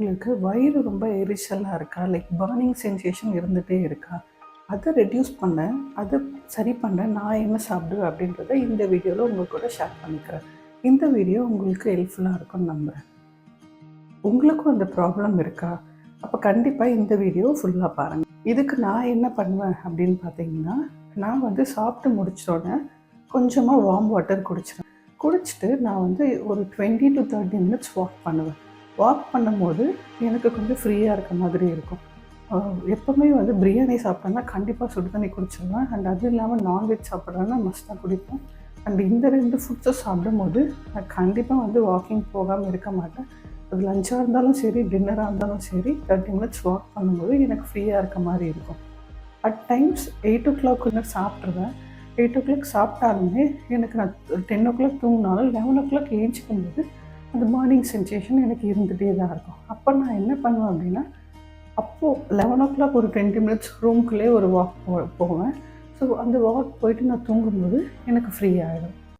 உங்களுக்கு வயிறு ரொம்ப எரிச்சலாக இருக்கா? லைக் பர்னிங் சென்சேஷன் இருந்துகிட்டே இருக்கா? அதை ரெட்யூஸ் பண்ண, அதை சரி பண்ண நான் என்ன சாப்பிடுவேன் அப்படின்றத இந்த வீடியோவில் உங்கள் கூட ஷேர் பண்ணிக்கிறேன். இந்த வீடியோ உங்களுக்கு ஹெல்ப்ஃபுல்லாக இருக்கும்னு நம்புகிறேன். உங்களுக்கும் அந்த ப்ராப்ளம் இருக்கா? அப்போ கண்டிப்பாக இந்த வீடியோ ஃபுல்லாக பாருங்கள். இதுக்கு நான் என்ன பண்ணுவேன் அப்படின்னு பார்த்தீங்கன்னா, நான் சாப்பிட்டு முடிச்சோடனே கொஞ்சமாக வார்ம் வாட்டர் குடிச்சிட்டு நான் ஒரு 20 to 30 மினிட்ஸ் வாக் பண்ணுவேன். வாக் பண்ணும்போது எனக்கு கொஞ்சம் ஃப்ரீயாக இருக்க மாதிரி இருக்கும். எப்போவுமே பிரியாணி சாப்பிட்டேன்னா கண்டிப்பாக சுடு தண்ணி குடிச்சிடுவேன். அண்ட் அதுவும் இல்லாமல் நான்வெஜ் சாப்பிட்றேன்னா மஸ்ட்டாக குடிப்பேன். அண்ட் இந்த 2 ஃபுட்ஸும் சாப்பிடும்போது நான் கண்டிப்பாக வாக்கிங் போகாமல் இருக்க மாட்டேன். அது லஞ்சாக இருந்தாலும் சரி, டின்னராக இருந்தாலும் சரி, 30 மினிட்ஸ் வாக் பண்ணும்போது எனக்கு ஃப்ரீயாக இருக்க மாதிரி இருக்கும். At times 8 o'clock சாப்பிட்ருவேன். 8 o'clock சாப்பிட்டாலுமே எனக்கு நான் 10 o'clock தூங்கினாலும் 11 o'clock ஏஞ்சிக்கும்போது அந்த மார்னிங் சென்சேஷன் எனக்கு இருந்துகிட்டே தான் இருக்கும். அப்போ நான் என்ன பண்ணுவேன் அப்படின்னா, அப்போது 11 o'clock ஒரு 20 மினிட்ஸ் ரூம்குள்ளே ஒரு வாக் போவேன். ஸோ அந்த வாக் போயிட்டு நான் தூங்கும்போது எனக்கு ஃப்ரீ ஆகிடும்.